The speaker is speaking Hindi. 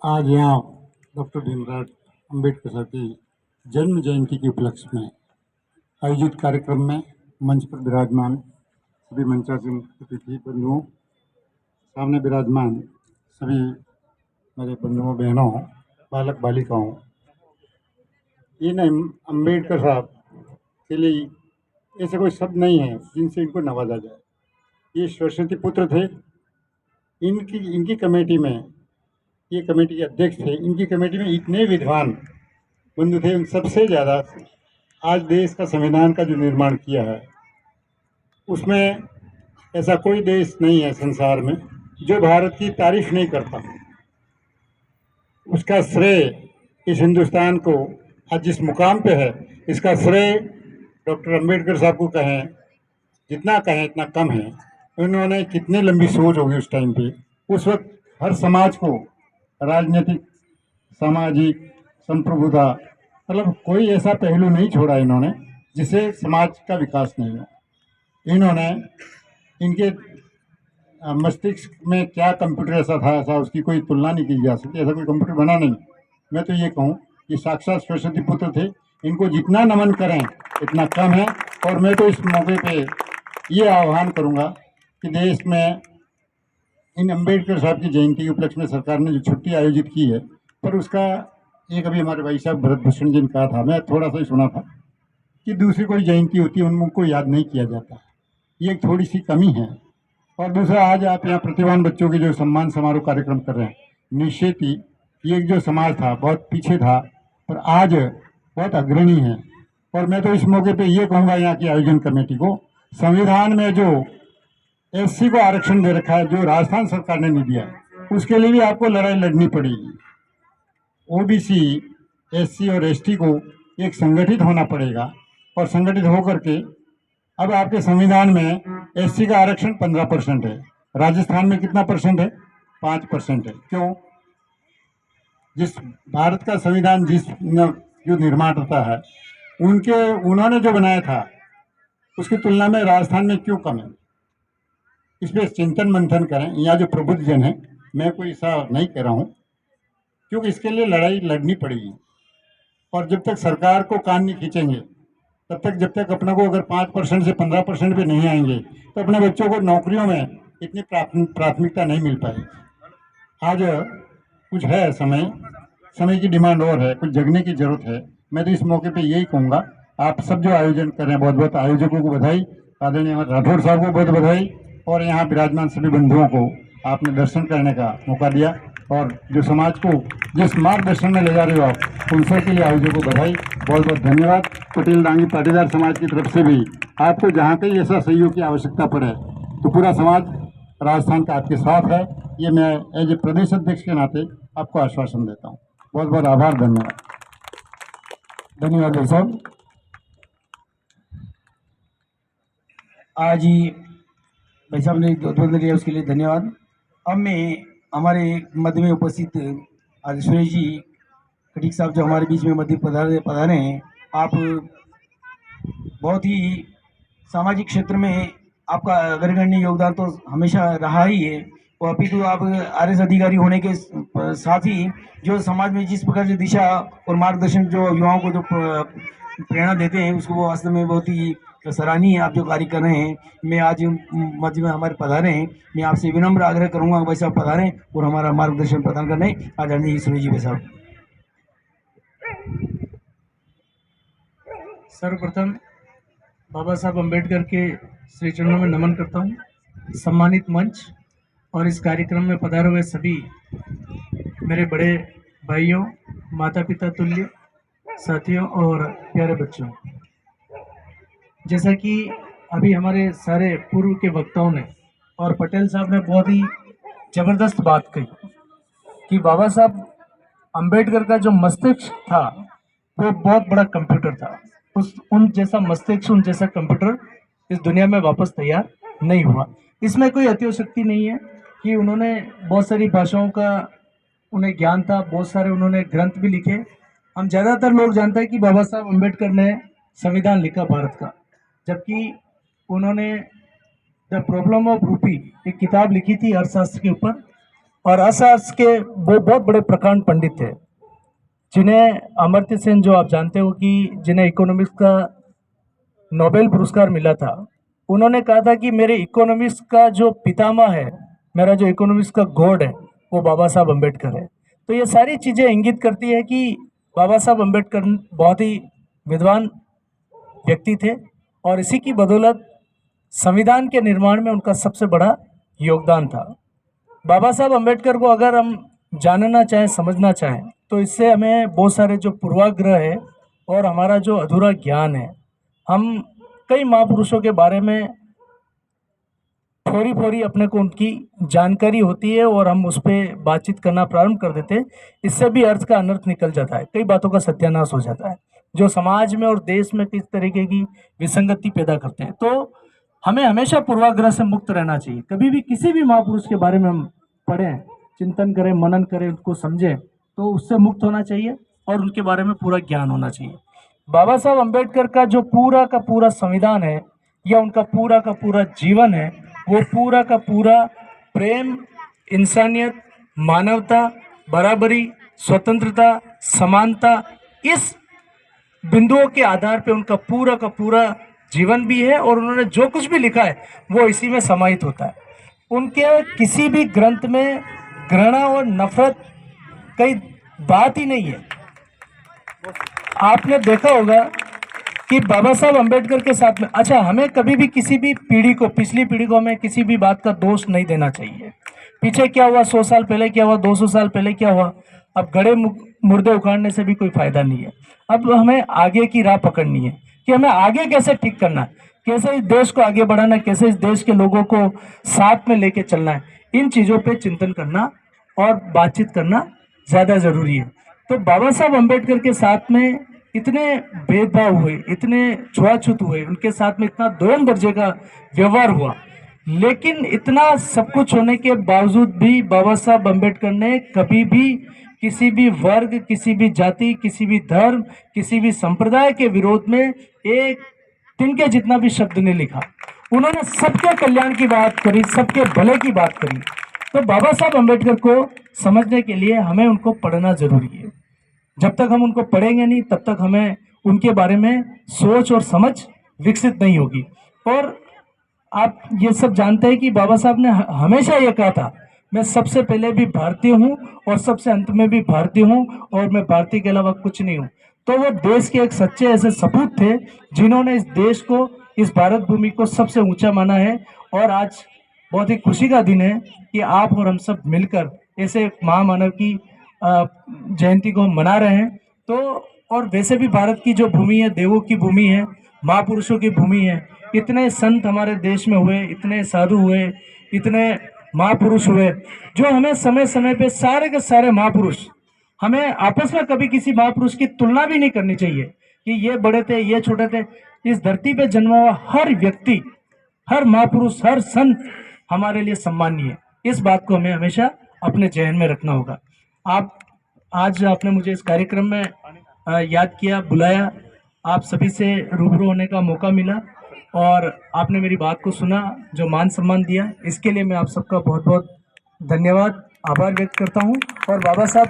आज यहाँ डॉक्टर भीमराव अंबेडकर साहब की जन्म जयंती के उपलक्ष्य में आयोजित कार्यक्रम में मंच पर विराजमान सभी मंचासीन अतिथि बंधुओं, सामने विराजमान सभी मेरे बंधुओं बहनों, बालक बालिकाओं, इन अंबेडकर साहब के लिए ऐसे कोई शब्द नहीं है जिनसे इनको नवाजा जाए। ये सरस्वती पुत्र थे। इनकी इनकी कमेटी में, ये कमेटी के अध्यक्ष थे। इनकी कमेटी में इतने विद्वान बंधु थे, उन सबसे ज़्यादा आज देश का संविधान का जो निर्माण किया है, उसमें ऐसा कोई देश नहीं है संसार में जो भारत की तारीफ नहीं करता। उसका श्रेय इस हिंदुस्तान को आज जिस मुकाम पे है, इसका श्रेय डॉक्टर अंबेडकर साहब को कहें, जितना कहें इतना कम है। उन्होंने कितनी लंबी सोच होगी उस टाइम पे। उस वक्त हर समाज को राजनीतिक, सामाजिक, संप्रभुता, मतलब कोई ऐसा पहलू नहीं छोड़ा इन्होंने जिससे समाज का विकास नहीं हो। इन्होंने इनके मस्तिष्क में क्या कंप्यूटर ऐसा था, ऐसा उसकी कोई तुलना नहीं की जा सकती। ऐसा कोई कंप्यूटर बना नहीं। मैं तो ये कहूँ कि साक्षात सरस्वती पुत्र थे। इनको जितना नमन करें इतना कम है। और मैं तो इस मौके पे ये आह्वान करूँगा कि देश में इन अंबेडकर साहब की जयंती के उपलक्ष्य में सरकार ने जो छुट्टी आयोजित की है, पर उसका एक अभी हमारे भाई साहब भरत भूषण जी ने कहा था, मैं थोड़ा सा ही सुना था कि दूसरी कोई जयंती होती है उनको याद नहीं किया जाता। ये एक थोड़ी सी कमी है। और दूसरा, आज आप यहाँ प्रतिभावान बच्चों के जो सम्मान समारोह कार्यक्रम कर रहे हैं, निश्चित ही ये जो समाज था बहुत पीछे था, पर आज बहुत अग्रणी है। और मैं तो इस मौके पे ये कहूँगा यहाँ की आयोजन कमेटी को, संविधान में जो एससी को आरक्षण दे रखा है, जो राजस्थान सरकार ने नहीं दिया, उसके लिए भी आपको लड़ाई लड़नी पड़ेगी। ओबीसी, एससी और एसटी को एक संगठित होना पड़ेगा। और संगठित होकर के अब आपके संविधान में एससी का आरक्षण 15% है। राजस्थान में कितना परसेंट है? 5% है। क्यों? जिस भारत का संविधान जो निर्माण होता है, उन्होंने जो बनाया था उसकी तुलना में राजस्थान में क्यों कम है? इस पर चिंतन मंथन करें। यहाँ जो प्रबुद्ध जन है, मैं कोई ऐसा नहीं कह रहा हूँ, क्योंकि इसके लिए लड़ाई लड़नी पड़ेगी। और जब तक सरकार को कान नहीं खींचेंगे, तब तक, जब तक अपने को अगर 5% से 15% पे नहीं आएंगे, तो अपने बच्चों को नौकरियों में इतनी प्राथमिकता नहीं मिल पाएगी। आज कुछ है, समय की डिमांड और है, कुछ जगने की जरूरत है। मैं तो इस मौके पे यही कहूँगा, आप सब जो आयोजन कर रहे हैं, बहुत बहुत आयोजकों को बधाई, आदरणीय राठौर साहब को बहुत बधाई, और यहाँ विराजमान सभी बंधुओं को आपने दर्शन करने का मौका दिया और जो समाज को जिस मार्गदर्शन में ले जा रहे हो आप, उन सब के लिए आयोजकों को बधाई, बहुत बहुत धन्यवाद। पटेल डांगी पाटीदार समाज की तरफ से भी आपको जहाँ कहीं ऐसा सहयोग की आवश्यकता पड़े तो पूरा समाज राजस्थान का आपके साथ है। ये मैं एज ए प्रदेश अध्यक्ष के नाते आपको आश्वासन देता हूँ। बहुत बहुत आभार, धन्यवाद। धन्यवाद भाई साहब। आज ही भाई साहब ने उद्बोधन दिया, उसके लिए धन्यवाद। अब मैं हमारे मध्य में उपस्थित आज सुरेश जी खटीक साहब जो हमारे बीच में मध्य पधारे हैं, आप बहुत ही सामाजिक क्षेत्र में आपका अग्रगण्य योगदान तो हमेशा रहा ही है, और अभी तो आप आरएस अधिकारी होने के साथ ही जो समाज में जिस प्रकार से दिशा और मार्गदर्शन जो युवाओं को जो प्रेरणा देते हैं, उसको वो वास्तव में बहुत ही सराहनीय आप जो कार्य कर रहे हैं। मैं आज मध्य में हमारे पधारे हैं, मैं आपसे विनम्र आग्रह करूंगा भाई साहब पधारें और हमारा मार्गदर्शन प्रदान करने आदरणीय सुरेश जी भाई साहब। सर्वप्रथम बाबा साहब अम्बेडकर के श्री चरणों में नमन करता हूँ। सम्मानित मंच और इस कार्यक्रम में पधारे हुए सभी मेरे बड़े भाइयों, माता पिता तुल्य साथियों और प्यारे बच्चों, जैसा कि अभी हमारे सारे पूर्व के वक्ताओं ने और पटेल साहब ने बहुत ही ज़बरदस्त बात कही कि बाबा साहब अम्बेडकर का जो मस्तिष्क था वो बहुत बड़ा कंप्यूटर था। उन जैसा मस्तिष्क, उन जैसा कंप्यूटर इस दुनिया में वापस तैयार नहीं हुआ। इसमें कोई अतिशक्ति नहीं है कि उन्होंने बहुत सारी भाषाओं का उन्हें ज्ञान था, बहुत सारे उन्होंने ग्रंथ भी लिखे। हम ज़्यादातर लोग जानते हैं कि बाबा साहब अम्बेडकर ने संविधान लिखा भारत का, जबकि उन्होंने द प्रॉब्लम ऑफ रूपी एक किताब लिखी थी अर्थशास्त्र के ऊपर, और अर्थशास्त्र के वो बहुत बड़े प्रकांड पंडित थे, जिन्हें अमर्त्य सेन, जो आप जानते हो कि जिन्हें इकोनॉमिक्स का नोबेल पुरस्कार मिला था, उन्होंने कहा था कि मेरे इकोनॉमिक्स का जो पितामह है, मेरा जो इकोनॉमिक्स का गॉड है, वो बाबा साहब अम्बेडकर है। तो ये सारी चीज़ें इंगित करती है कि बाबा साहब अम्बेडकर बहुत ही विद्वान व्यक्ति थे और इसी की बदौलत संविधान के निर्माण में उनका सबसे बड़ा योगदान था। बाबा साहब अम्बेडकर को अगर हम जानना चाहें, समझना चाहें, तो इससे हमें बहुत सारे जो पूर्वाग्रह है और हमारा जो अधूरा ज्ञान है, हम कई महापुरुषों के बारे में थोड़ी थोड़ी अपने को उनकी जानकारी होती है और हम उस पर बातचीत करना प्रारंभ कर देते हैं। इससे भी अर्थ का अनर्थ निकल जाता है, कई बातों का सत्यानाश हो जाता है जो समाज में और देश में किस तरीके की विसंगति पैदा करते हैं। तो हमें हमेशा पूर्वाग्रह से मुक्त रहना चाहिए। कभी भी किसी भी महापुरुष के बारे में हम पढ़ें, चिंतन करें, मनन करें, उनको समझें, तो उससे मुक्त होना चाहिए और उनके बारे में पूरा ज्ञान होना चाहिए। बाबा साहब अम्बेडकर का जो पूरा का पूरा संविधान है या उनका पूरा का पूरा जीवन है, वो पूरा का पूरा प्रेम, इंसानियत, मानवता, बराबरी, स्वतंत्रता, समानता, इस बिंदुओं के आधार पे उनका पूरा का पूरा जीवन भी है और उन्होंने जो कुछ भी लिखा है वो इसी में समाहित होता है। उनके किसी भी ग्रंथ में घृणा और नफरत कई बात ही नहीं है। आपने देखा होगा कि बाबा साहब अम्बेडकर के साथ में, अच्छा, हमें कभी भी किसी भी पीढ़ी को, पिछली पीढ़ी को हमें किसी भी बात का दोष नहीं देना चाहिए। पीछे क्या हुआ, 100 साल पहले क्या हुआ, 200 साल पहले क्या हुआ, अब गड़े मुर्दे उखाड़ने से भी कोई फायदा नहीं है। अब हमें आगे की राह पकड़नी है कि हमें आगे कैसे ठीक करना है, कैसे इस देश को आगे बढ़ाना है, कैसे इस देश के लोगों को साथ में लेके चलना है। इन चीज़ों पे चिंतन करना और बातचीत करना ज़्यादा ज़रूरी है। तो बाबा साहब अम्बेडकर के साथ में इतने भेदभाव हुए, इतने छुआछूत हुए, उनके साथ में इतना दोयम दर्जे का व्यवहार हुआ, लेकिन इतना सब कुछ होने के बावजूद भी बाबा साहब अम्बेडकर ने कभी भी किसी भी वर्ग, किसी भी जाति, किसी भी धर्म, किसी भी संप्रदाय के विरोध में एक तिनके जितना भी शब्द नहीं लिखा। उन्होंने सबके कल्याण की बात करी, सबके भले की बात करी। तो बाबा साहब अम्बेडकर को समझने के लिए हमें उनको पढ़ना जरूरी है। जब तक हम उनको पढ़ेंगे नहीं, तब तक हमें उनके बारे में सोच और समझ विकसित नहीं होगी। और आप ये सब जानते हैं कि बाबा साहब ने हमेशा ये कहा था, मैं सबसे पहले भी भारतीय हूँ और सबसे अंत में भी भारतीय हूँ और मैं भारतीय के अलावा कुछ नहीं हूँ। तो वो देश के एक सच्चे ऐसे सपूत थे जिन्होंने इस देश को, इस भारत भूमि को सबसे ऊंचा माना है। और आज बहुत ही खुशी का दिन है कि आप और हम सब मिलकर ऐसे महामानव की जयंती को मना रहे हैं। तो और वैसे भी भारत की जो भूमि है, देवों की भूमि है, महापुरुषों की भूमि है। इतने संत हमारे देश में हुए, इतने साधु हुए, इतने महापुरुष हुए, जो हमें समय समय पे सारे के सारे महापुरुष, हमें आपस में कभी किसी महापुरुष की तुलना भी नहीं करनी चाहिए कि ये बड़े थे, ये छोटे थे। इस धरती पे जन्मा हुआ हर व्यक्ति, हर महापुरुष, हर संत हमारे लिए सम्मानीय है। इस बात को हमें हमेशा अपने जहन में रखना होगा। आज आपने मुझे इस कार्यक्रम में याद किया, बुलाया, आप सभी से रूबरू होने का मौका मिला और आपने मेरी बात को सुना, जो मान सम्मान दिया, इसके लिए मैं आप सबका बहुत बहुत धन्यवाद, आभार व्यक्त करता हूं। और बाबा साहब